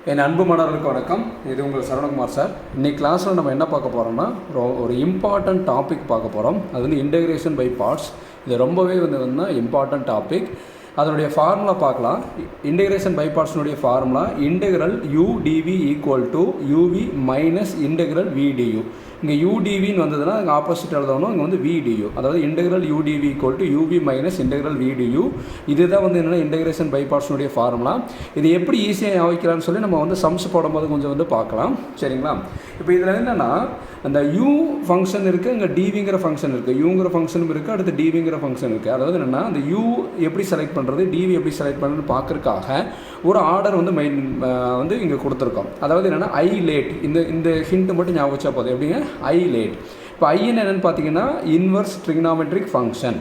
என் அன்பு மாணவர்களுக்கு வணக்கம். இது உங்கள் சரவணகுமார் சார். இன்றைக்கி கிளாஸில் நம்ம என்ன பார்க்க போகிறோம்னா ஒரு இம்பார்ட்டன்ட் டாபிக் பார்க்க போகிறோம். அது வந்து இன்டகிரேஷன் பை பார்ட்ஸ். இது ரொம்பவே வந்து இம்பார்ட்டன்ட் டாபிக். அதனுடைய ஃபார்முலா பார்க்கலாம். Integration by parts formula integral udv equal to uv minus integral vdu. இங்கே udvன்னு வந்ததுன்னா அங்கே ஆப்போசிட் எழுதணும். இங்கே வந்து vdu, அதாவது integral udv equal to uv minus integral vdu. இதுதான் வந்து என்னென்னா இன்டகிரேஷன் பை பார்ட்ஸ்னுடைய ஃபார்முலா. இது எப்படி ஈஸியாக ஞாபகிக்கலாம்னு சொல்லி நம்ம வந்து சம்ஸ் போடும்போது கொஞ்சம் வந்து பார்க்கலாம். சரிங்களா? இப்போ இதில் என்னென்னா அந்த u ஃபங்க்ஷன் இருக்குது, இங்கே dvங்கிற ஃபங்க்ஷன் இருக்குது, uங்கிற ஃபங்க்ஷனும் இருக்குது, அடுத்து dvங்கிற ஃபங்க்ஷன் இருக்குது. அதாவது என்னென்னா அந்த u எப்படி செலக்ட் பண்ணுறது, dv எப்படி செலக்ட் பண்ணுறது பார்க்குறதுக்காக ஒரு ஆர்டர் வந்து வந்து இங்கே கொடுத்துருக்கோம். அதாவது என்னென்னா ஐ லேட், இந்த ஹிண்ட்டு மட்டும் ஞாபகம் வச்சா போதும். எப்படிங்க? I late. இப்போ ஐன்னு என்னென்னு பார்த்தீங்கன்னா இன்வர்ஸ் ட்ரிக்னாமெட்ரிக் ஃபங்க்ஷன்.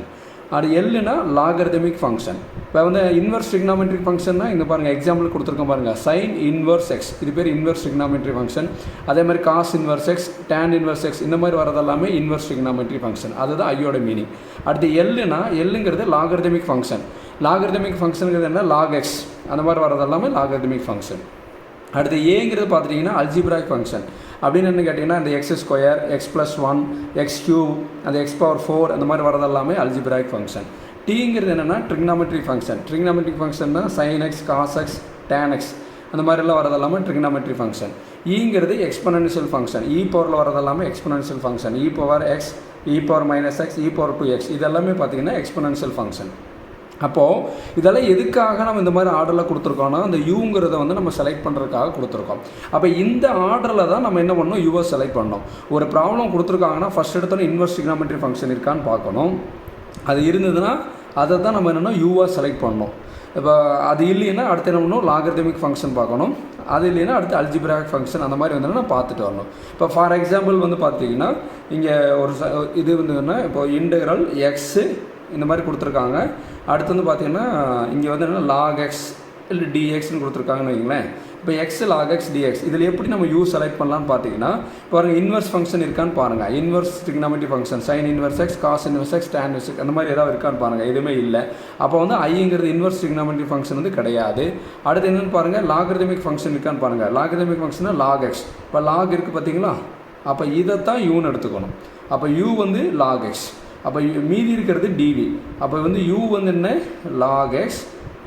அது எல்லுனா லாகரிதமிக் ஃபங்க்ஷன். இப்போ வந்து இன்வர்ஸ் ட்ரிக்னாமெட்ரிக் ஃபங்க்ஷன்னா இங்கே பாருங்கள், எக்ஸாம்பிள் கொடுத்துருக்கோம் பாருங்கள். சைன் இன்வர்ஸ் எக்ஸ், இது பேர் இன்வர்ஸ் ட்ரிக்னாமெட்ரி ஃபங்க்ஷன். அதே மாதிரி cos inverse x, tan inverse x, இந்த மாதிரி வரதெல்லாமே இன்வர்ஸ் ட்ரிக்னாமெட்ரி ஃபங்க்ஷன். அதுதான் ஐயோட மீனிங். அடுத்து எல்லுனா எல்லுங்கிறது லாகரிதமிக் ஃபங்க்ஷன். லாகரிதமிக் ஃபங்க்ஷனுங்கிறது என்ன? லாக் எக்ஸ், அந்த மாதிரி வரதெல்லாமே லாகரிதமிக் ஃபங்க்ஷன். அடுத்து ஏங்கிறது பார்த்துட்டிங்கன்னா அல்ஜிப்ராய்க் ஃபங்க்ஷன். அப்படின்னு என்ன கேட்டிங்கன்னா இந்த x square, x plus 1, x cube, அந்த எக்ஸ் பவர் 4, அந்த மாதிரி வரதெல்லாமே அல்ஜிப்ராய்க் ஃபங்க்ஷன். டீங்கிறது என்னென்னா ட்ரிக்னாமெட்ரி ஃபங்க்ஷன். ட்ரிக்னாமெட்ரிக் ஃபங்க்ஷன்னா sine x, cos x, tan x, அந்த மாதிரிலாம் வரதெல்லாமே ட்ரிக்னாமெட்ரி ஃபங்க்ஷன். ஈங்கிறது எக்ஸ்பொனென்ஷியல் ஃபங்க்ஷன். இ பவரில் வரதெல்லாமே exponential function. E power x, e power minus x, e power 2x, இதெல்லாமே பார்த்திங்கன்னா எக்ஸ்பொனென்ஷியல் ஃபங்க்ஷன். அப்போது இதெல்லாம் எதுக்காக நம்ம இந்த மாதிரி ஆர்டரில் கொடுத்துருக்கோம்னா அந்த யூங்கிறத வந்து நம்ம செலக்ட் பண்ணுறதுக்காக கொடுத்துருக்கோம். அப்போ இந்த ஆர்டரில் தான் நம்ம என்ன பண்ணணும்? யூவை செலக்ட் பண்ணணும். ஒரு ப்ராப்ளம் கொடுத்துருக்காங்கன்னா ஃபஸ்ட் எடுத்தோன்னே இன்வர்ஸ் ட்ரிக்னாமெட்ரி ஃபங்க்ஷன் இருக்கான்னு பார்க்கணும். அது இருந்ததுன்னா அதை தான் நம்ம என்னென்னா யூவாக செலக்ட் பண்ணணும். இப்போ அது இல்லைன்னா அடுத்து என்ன பண்ணணும்? லாகரிதமிக் ஃபங்க்ஷன் பார்க்கணும். அது இல்லைன்னா அடுத்து அல்ஜிப்ராய்க் ஃபங்க்ஷன், அந்த மாதிரி வந்து பார்த்துட்டு வரணும். இப்போ ஃபார் எக்ஸாம்பிள் வந்து பார்த்தீங்கன்னா இங்கே ஒரு இது வந்து இப்போ இன்டெக்ரல் எக்ஸு இந்த மாதிரி கொடுத்துருக்காங்க. அடுத்து வந்து பார்த்திங்கன்னா இங்கே வந்து என்ன லாக் எக்ஸ் இல்லை டிஎக்ஸ்னு கொடுத்துருக்காங்கன்னு வைங்களேன். இப்போ எக்ஸ் லாக் எக்ஸ் டிஎக்ஸ் இதில் எப்படி நம்ம யூ செலக்ட் பண்ணலான்னு பார்த்தீங்கன்னா பாருங்கள், இன்வர்ஸ் ஃபங்க்ஷன் இருக்கான்னு பாருங்கள். Inverse trigonometry function sine inverse x, cos inverse x, tan inverse x, அந்த மாதிரி ஏதாவது இருக்கான்னு பாருங்கள். எதுவுமே இல்லை. அப்போ வந்து ஐங்கிறது இன்வர்ஸ் ட்ரிக்னாமெட்ரி ஃபங்க்ஷன் வந்து கிடையாது. அடுத்து என்னென்னு பாருங்கள், லாகரிதமிக் ஃபங்க்ஷன் இருக்கான்னு பாருங்கள். லாகரிதமிக் ஃபங்க்ஷன்னா லாக் எக்ஸ். இப்போ லாக் இருக்குது பார்த்தீங்களா? அப்போ இதைத்தான் யூன்னு எடுத்துக்கணும். அப்போ யூ வந்து லாக் எக்ஸ். அப்போ மீதி இருக்கிறது டிவி. அப்போ வந்து யூ வந்து என்ன? Lock x.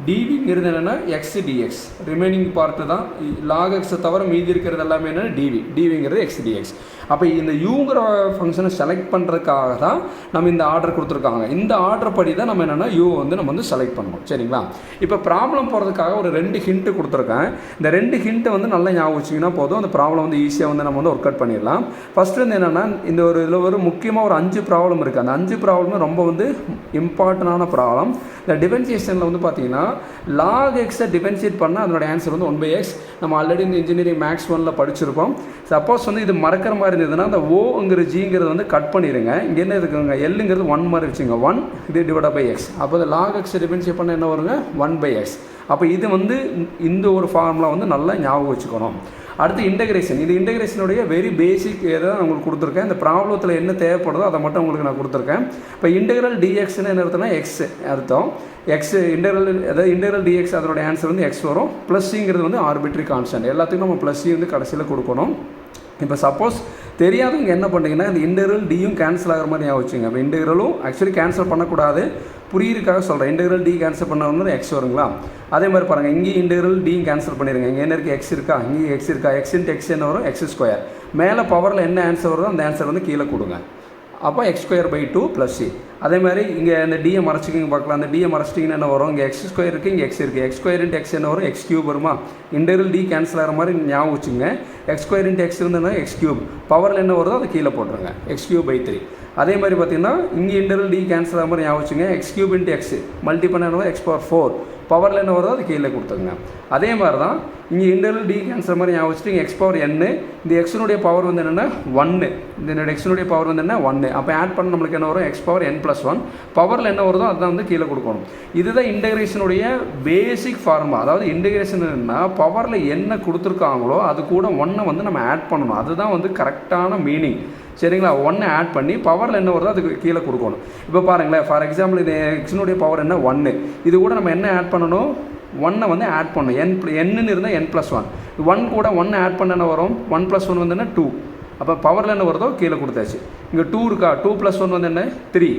டிவிங்கிறது என்னென்னா எக்ஸ் டிஎக்ஸ். ரிமைனிங் பார்ட்டு தான் லாக் எக்ஸை தவிர மீதி இருக்கிறது எல்லாமே என்னென்னா டிவிங்கிறது எக்ஸ் டிஎக்ஸ். அப்போ இந்த யூங்கிற ஃபங்க்ஷனை செலக்ட் பண்ணுறதுக்காக தான் நம்ம இந்த ஆர்டர் கொடுத்துருக்காங்க. இந்த ஆர்டர் படி தான் நம்ம என்னென்னா யூ வந்து நம்ம வந்து செலக்ட் பண்ணணும். சரிங்களா? இப்போ ப்ராப்ளம் போகிறதுக்காக ஒரு 2 ஹிண்ட்டு கொடுத்துருக்கேன். இந்த 2 ஹிண்ட்டை வந்து நல்லா ஞாபகம் வச்சிங்கன்னா போதும். அந்த ப்ராப்ளம் வந்து ஈஸியாக வந்து நம்ம வந்து ஒர்க் அவுட் பண்ணிடலாம். ஃபஸ்ட்டு வந்து என்னென்னா இந்த இதில் ஒரு முக்கியமாக ஒரு 5 ப்ராப்ளம் இருக்குது. அந்த 5 ப்ராப்ளமும் ரொம்ப வந்து இம்பார்ட்டண்டான ப்ராப்ளம். இந்த டிஃபரன்சியேஷனில் வந்து பார்த்தீங்கன்னா லாக் எக்ஸை டிஃபரன்ஷியேட் பண்ணால் அதனோட ஆன்சர் வந்து 1/x. நம்ம ஆல்ரெடி இந்த இன்ஜினியரிங் மேக்ஸ் 1ல் படிச்சிருக்கோம். சப்போஸ் வந்து இது மறக்கிற மாதிரி இருந்ததுன்னா அந்த ஓங்கிற ஜிங்கிறது வந்து கட் பண்ணிடுங்க. இங்கே என்ன இருக்குங்க? எல்லுங்கிறது 1 மாதிரி வச்சுங்க. 1 இது டிவைட் பை எக்ஸ். அப்போ இந்த லாக் எக்ஸை டிஃபரன்ஷியேட் பண்ண என்ன வருங்க? 1/x. அப்போ இது வந்து இந்த ஒரு ஃபார்முலா வந்து நல்லா ஞாபகம் வச்சுக்கணும். அடுத்து இன்டகிரேஷன். இது இன்டகிரேஷனுடைய வெரி பேசிக் ஏதோ நான் உங்களுக்கு கொடுத்துருக்கேன். இந்த ப்ராப்ளத்தில் என்ன தேவைப்படுதோ அதை மட்டும் உங்களுக்கு நான் கொடுத்துருக்கேன். இப்போ இன்டெக்ரல் டிஎக்ஸ்னு என்ன அர்த்தம்னா எக்ஸ் அர்த்தம். எக்ஸ் இன்டெக்ரல், அதாவது இன்டெக்ரல் டிஎக்ஸ் அதோட ஆன்சர் வந்து எக்ஸ் வரும். ப்ளஸ் சிங்கிறது வந்து ஆர்பிட்ரி கான்ஸ்டன்ட். எல்லாத்துக்கும் நம்ம ப்ளஸ் சி வந்து கடைசியில் கொடுக்கணும். இப்போ சப்போஸ் தெரியாதவங்க என்ன பண்ணிங்கன்னா இந்த இன்டெக்ரல் டியும் கேன்சல் ஆகிற மாதிரி ஞாபகம் வச்சுங்க. இப்போ இன்டெக்ரலும் ஆக்சுவலி கேன்சல் பண்ணக்கூடாது, புரியுறதுக்காக சொல்கிறேன். இன்டெக்ரல் டி கேன்சல் பண்ண எக்ஸ் வருங்களா? அதே மாதிரி பாருங்கள், இங்கே இன்டெக்ரல் டி கேன்சல் பண்ணிடுங்க. இங்கே என்ன இருக்குது? எக்ஸ் இருக்கா? இங்கே எக்ஸ் இருக்கா? எக்ஸ் இன்ட்டு எக்ஸ் என்ன வரும்? X square. மேலே பவரில் என்ன ஆன்சர் வருதோ அந்த ஆன்சர் வந்து கீழே கொடுங்க. அப்போ x square by 2 plus C. அதே மாதிரி இங்கே இந்த டியை மறைச்சிக்கிங்க பார்க்கலாம். அந்த டியை மறைச்சிட்டிங்கன்னா என்ன வரும்? இங்கே எக்ஸ் ஸ்கொயர் இருக்குது, இங்கே எக்ஸ் இருக்குது. எக்ஸ் ஸ்கொயர் இன்ட்டு எக்ஸ் என்ன வரும்? எக்ஸ் கியூப் வருமா? இன்டெக்ரல் டி கேன்சல் ஆகிற மாதிரி ஞாபகம் வச்சுங்க. எக்ஸ் ஸ்கொயர் இன்ட்டு எக்ஸ் இருந்ததுன்னா எக்ஸ் கியூப். பவரில் என்ன வருதோ அதை கீழே போட்டுருங்க. X cube by 3. அதே மாதிரி பார்த்தீங்கன்னா இங்கே இன்டெக்ரல் டி கேன்சல் ஆகிற மாதிரி ஞாபகம் வச்சுங்க. X cube into X multi பண்ண என்ன? X power 4. பவரில் என்ன வருதோ அது கீழே கொடுத்துருங்க. அதே மாதிரி தான் இங்கே இன்டெக்ரல் டி கேன்சல் மாதிரி ஞாபகம் வச்சுட்டு இங்கே எக்ஸ் பவர் n. இந்த எக்ஸினுடைய பவர் வந்து என்னென்னா 1. இந்த எக்ஸினுடைய பவர் வந்து என்ன? 1. அப்போ ஆட் பண்ண நம்மளுக்கு என்ன வரும்? X power n + 1. பவரில் என்ன வருதோ அதுதான் வந்து கீழே கொடுக்கணும். இதுதான் இன்டகிரேஷனுடைய பேசிக் ஃபார்முலா. அதாவது இன்டகிரேஷன் என்னன்னா பவரில் என்ன கொடுத்துருக்காங்களோ அது கூட 1 வந்து நம்ம ஆட் பண்ணணும். அதுதான் வந்து கரெக்டான மீனிங். சரிங்களா? 1 ஆட் பண்ணி பவரில் என்ன வருதோ அதுக்கு கீழே கொடுக்கணும். இப்போ பாருங்களேன், ஃபார் எக்ஸாம்பிள் இது எக்ஸினுடைய பவர் என்ன? 1. இது கூட நம்ம என்ன ஆட் பண்ணணும்? ஒன்னை வந்து ஆட் பண்ணணும். என்னன்னு இருந்தால் n+1, 1 கூட 1 ஆட் பண்ண என்ன வரும், 1+1 வந்து என்ன 2. அப்போ பவரில் என்ன வருதோ கீழே கொடுத்தாச்சு. இங்கே 2 இருக்கா, 2+1 வந்து என்ன 3,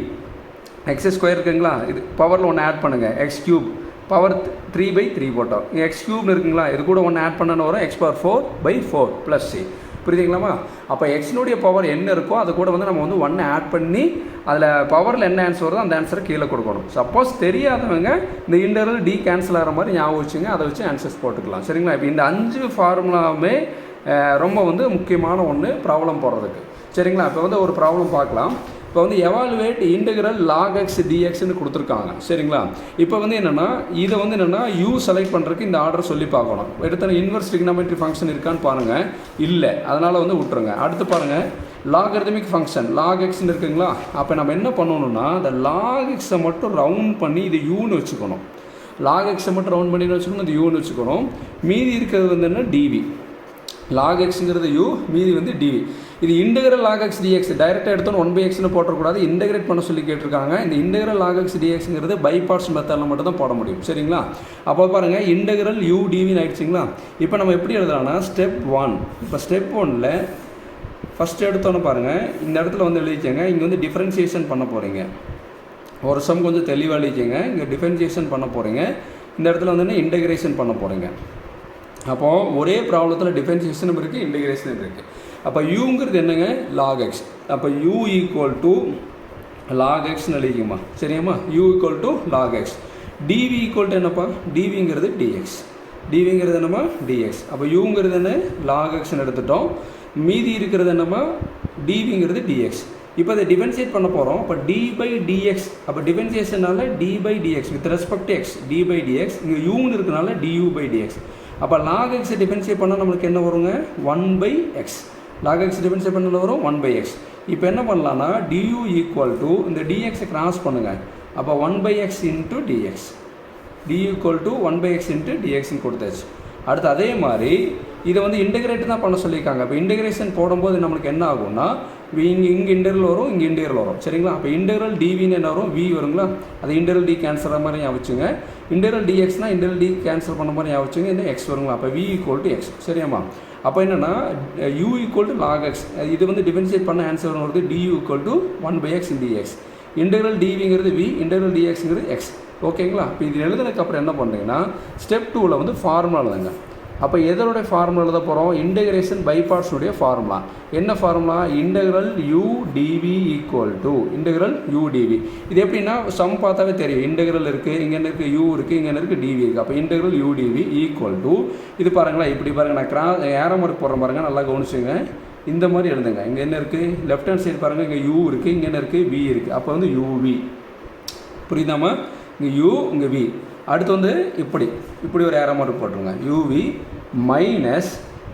x² இருக்குங்களா, இது பவரில் 1 ஆட் பண்ணுங்கள், x³ பவர் 3/3 போட்டோம். இங்கே x³ இருக்குங்களா, இது கூட 1 ஆட் பண்ண வரும், x⁴/4 + c. புரியுதுங்களாமா? அப்போ எக்ஸினுடைய பவர் என்ன இருக்கோ அது கூட வந்து நம்ம வந்து 1 ஆட் பண்ணி அதில் பவரில் என்ன ஆன்சர் வருதோ அந்த ஆன்சரை கீழே கொடுக்கணும். சப்போஸ் தெரியாதவங்க இந்த இன்டர்வல் டி கேன்சல் ஆகிற மாதிரி ஞாபகம் வச்சுங்க, அதை வச்சு ஆன்சர்ஸ் போட்டுக்கலாம். சரிங்களா? இப்போ இந்த 5 ஃபார்முலாவுமே ரொம்ப வந்து முக்கியமான ஒன்று ப்ராப்ளம் போடுறதுக்கு. சரிங்களா? இப்போ வந்து ஒரு ப்ராப்ளம் பார்க்கலாம். இப்போ வந்து எவாலுவேட் இன்டெக்ரல் log x dxன்னு கொடுத்துருக்காங்க. சரிங்களா? இப்போ வந்து என்னென்னா இதை வந்து என்னென்னா u செலக்ட் பண்ணுறதுக்கு இந்த ஆர்டர் சொல்லி பார்க்கணும். எடுத்தோன்னா இன்வெர்ஸ் ட்ரிகனாமெட்ரி ஃபங்க்ஷன் இருக்கான்னு பாருங்கள், இல்லை, அதனால் வந்து விட்டுருங்க. அடுத்து பாருங்கள், லாகரிதமிக் ஃபங்க்ஷன் log xன்னு இருக்குங்களா. அப்போ நம்ம என்ன பண்ணணும்னா இந்த log x-ஐ மட்டும் ரவுண்ட் பண்ணி இது uன்னு வச்சுக்கணும். log x-ஐ மட்டும் ரவுண்ட் பண்ணி வச்சுக்கணும், இது uன்னு வச்சுக்கணும். மீதி இருக்கிறது வந்து என்ன dv. log xங்கிறது u, மீதி வந்து dv. இது இன்டெக்ரல் log x dx டைரெக்டாக எடுத்தோன்னு 1/xன்னு போட்டக்கூடாது, இன்டெகிரேட் பண்ண சொல்லி கேட்டிருக்காங்க. இந்த இன்டெக்ரல் log x dxங்கிறது பை பார்ட்ஸ் மெத்தடில் மட்டும் தான் போட முடியும். சரிங்களா? அப்போ பாருங்கள், இன்டெக்ரல் u dvன்னு ஆகிடுச்சிங்களா. இப்போ நம்ம எப்படி எழுதலாம்னா ஸ்டெப் 1. இப்போ ஸ்டெப் 1ல் ஃபஸ்ட்டு எடுத்தோன்னு பாருங்கள், இந்த இடத்துல வந்து எழுதிக்கங்க, இங்கே வந்து டிஃப்ரென்சியேஷன் பண்ண போகிறீங்க. ஒரு சம் கொஞ்சம் தெளிவாக எழுதிக்கங்க. இங்கே டிஃப்ரென்சியேஷன் பண்ண போகிறீங்க, இந்த இடத்துல வந்து இன்டெகிரேஷன் பண்ண போகிறீங்க. அப்போது ஒரே ப்ராப்ளத்தில் டிஃபரென்சியேஷனும் இருக்குது, இன்டெகிரேஷனும் இருக்குது. அப்போ யூங்கிறது என்னங்க, log x. அப்போ u = log xன்னு எழுதிக்குமா. சரியாம்மா? u = log x. dv = என்னப்பா, dvங்கிறது dx. dvங்கிறது என்னம்மா, dx. அப்போ uங்கிறது என்ன, log xன்னு எடுத்துட்டோம். மீதி இருக்கிறது என்னம்மா, dvங்கிறது dx. இப்போ அதை டிஃபரன்ஷியேட் பண்ண போகிறோம். அப்போ d/dx, அப்போ டிஃபரன்ஷியேஷனால d/dx with respect x, d/dx. இங்கே uன்னு இருக்கனால du/dx. அப்போ log x டிஃபரன்ஷியேட் பண்ணால் நம்மளுக்கு என்ன வருங்க, 1/x. log x டிஃபரன்ஷியேட் பண்ண வரும் 1/x. இப்போ என்ன பண்ணலான்னா du = இந்த dx கிராஸ் பண்ணுங்கள். அப்போ 1/x × dx. du = 1/x × dxன்னு கொடுத்தாச்சு. அடுத்து அதே மாதிரி இதை வந்து இன்டெகிரேட் தான் பண்ண சொல்லியிருக்காங்க. இப்போ இன்டெகிரேஷன் போடும்போது நம்மளுக்கு என்ன ஆகும்னா இங்கே இன்டெகிரல் வரும், இங்கே இன்டெகிரல் வரும். சரிங்களா? அப்போ இன்டெகிரல் dvன்னு என்ன வரும், v வருங்களா. அது இன்டெகிரல் d கேன்சல் ஆகிற மாதிரி ஞாபகிச்சுங்க. இன்டெகிரல் dxனா இன்டெகிரல் d கேன்சல் பண்ண மாதிரி ஞாபகிச்சுங்க. இந்த x வருங்களா. அப்போ v = x. சரியாம்மா? அப்போ என்னென்னா u = log x. இது வந்து டிஃபரன்ஷியேட் பண்ண ஆன்சர் வருது du = 1/x × dx. இன்டெகிரல் dvங்கிறது v, இன்டெகிரல் dxங்கிறது x. ஓகேங்களா? இப்போ இது எழுதுனதுக்கப்புறம் என்ன பண்ணுறீங்கன்னா ஸ்டெப் 2ல் வந்து ஃபார்முலா எழுதுங்க. அப்போ எதனுடைய ஃபார்முலா எழுத போகிறோம், இன்டெகிரேஷன் பை பார்ட்ஸுடைய ஃபார்முலா. என்ன formula, integral u dv = integral u dv. இது எப்படின்னா சம் பார்த்தாவே தெரியும், இன்டெகிரல் இருக்குது, இங்கே என்ன இருக்குது, u இருக்குது, இங்கே என்ன இருக்குது, dv இருக்குது. அப்போ இன்டெகிரல் u dv = இது பாருங்களா, இப்படி பாருங்கள், நான் ஏரோ மார்க் போடுற பாருங்கள், நல்லா கவனிச்சுங்க. இந்த மாதிரி எழுதுங்க. இங்கே என்ன இருக்குது, லெஃப்ட் ஹேண்ட் சைடு பாருங்கள், இங்கே u இருக்குது, இங்கே என்ன இருக்குது, v இருக்குது. அப்போ வந்து uv. புரியுதாம்மா? இங்கே u, இங்கே v. அடுத்து வந்து இப்படி ஒரு ஏரோ மார்க் போட்டுருங்க, uv மைனஸ்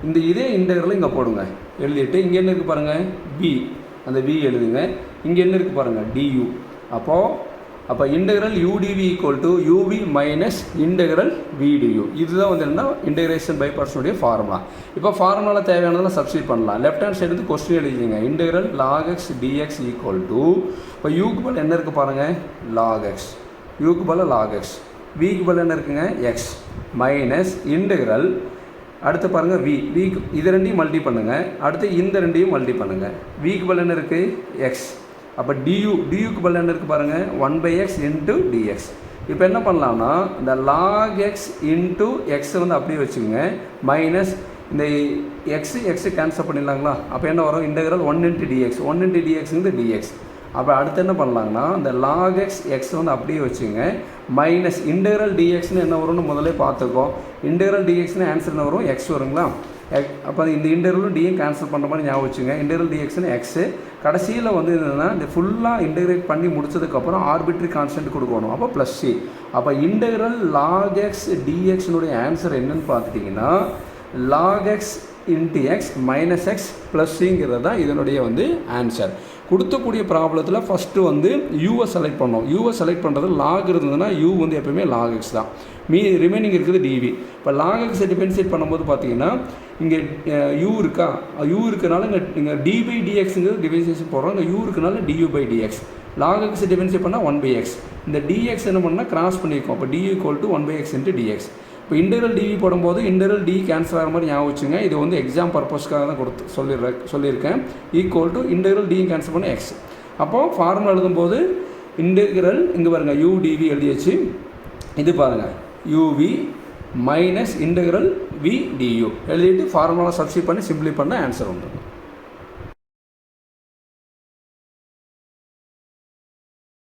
இந்த இதே இன்டெகிரல் இங்கே போடுங்க. எழுதிட்டு இங்கே என்ன இருக்குது பாருங்கள், v, அந்த v எழுதுங்க. இங்கே என்ன இருக்குது பாருங்கள், du. அப்போ integral u dv = uv minus integral v du. இதுதான் வந்து என்ன, இன்டெகிரேஷன் பை பார்ட்ஸுடைய ஃபார்முலா. இப்போ ஃபார்முலாவில் தேவையானதெல்லாம் சப்ஸ்டிட் பண்ணலாம். லெஃப்ட் ஹேண்ட் சைடு வந்து கொஸ்டின் எழுதிங்க, இன்டெகிரல் log x dx = இப்போ யூக்கு பதில் என்ன இருக்குது பாருங்கள், log x. யூக்கு பதில் log x. விக்கு பதில் என்ன இருக்குங்க, x மைனஸ் இன்டெகிரல். அடுத்து பாருங்கள் v இது ரெண்டையும் மல்டி பண்ணுங்கள். அடுத்து இந்த ரெண்டையும் மல்டி பண்ணுங்கள். விக்கு பதில் என்ன இருக்குது, x. அப்போ duக்கு பதில் என்ன இருக்குது பாருங்கள், 1/x × dx. இப்போ என்ன பண்ணலாம்னா இந்த log x × x வந்து அப்படியே வச்சுக்கோங்க, மைனஸ் இந்த x கேன்சல் பண்ணிடலாங்களா. அப்போ என்ன வரும், இன்டெகிரல் 1 × dx. 1 × dxங்கிறது dx. அப்போ அடுத்து என்ன பண்ணலாங்கன்னா இந்த log x வந்து அப்படியே வச்சுங்க, மைனஸ் இன்டெகிரல் dxன்னு என்ன வரும்னு முதல்ல பார்த்துக்கோம். இன்டெகிரல் dxன்னு ஆன்சர் என்ன வரும், x வருங்களா. அப்போ இந்த இன்டெகிரலும் டியும் கேன்சல் பண்ணுற மாதிரி ஞாபகம் வச்சுங்க. இன்டெகிரல் dxன்னு x. கடைசியில் வந்து என்னென்னா இந்த ஃபுல்லாக இன்டெகிரேட் பண்ணி முடிச்சதுக்கப்புறம் ஆர்பிட்ரி கான்ஸ்டன்ட் கொடுக்கணும். அப்போ ப்ளஸ் c. அப்போ இன்டெகிரல் log x dxனுடைய ஆன்சர் என்னன்னு பார்த்துட்டிங்கன்னா log x × x minus x plus சிங்கிறது தான் இதனுடைய வந்து ஆன்சர். கொடுத்தக்கூடிய ப்ராப்ளத்தில் ஃபஸ்ட்டு வந்து யூவை செலக்ட் பண்ணோம். யூவை செலக்ட் பண்ணுறது லாக் இருந்ததுன்னா யூ வந்து எப்போயுமே log x தான். ரிமைனிங் இருக்குது dv. இப்போ log x டிஃபரன்ஷியேட் பண்ணும்போது பார்த்தீங்கன்னா இங்கே யூ இருக்கா, யூ இருக்கனால இங்கே d/dxங்கிறது டிஃபரன்ஷியேஷன் போடுறோம். இங்கே யூ இருக்கனால du/dx. log x டிஃபரன்ஷியேட் பண்ணால் 1/x. இந்த dx என்ன பண்ணால் கிராஸ் பண்ணியிருக்கோம். அப்போ d = 1/x × dx. இப்போ இன்டெக்ரல் dv போடும்போது இன்டெக்ரல் d கேன்சல் ஆகிற மாதிரி ஞாபகம் வச்சுங்க. இது வந்து எக்ஸாம் பர்பஸ்க்காக தான் சொல்லியிருக்கேன். Equal to integral d cancel பண்ண x. அப்போது ஃபார்முலா எழுதும்போது இன்டெக்ரல் இங்கே பாருங்கள் udv எழுதியாச்சு. இது பாருங்கள் uv minus integral v du எழுதிட்டு ஃபார்முலா சப்ஸ்டிட் பண்ணி சிம்பிளி பண்ண ஆன்சர் வந்துடும்.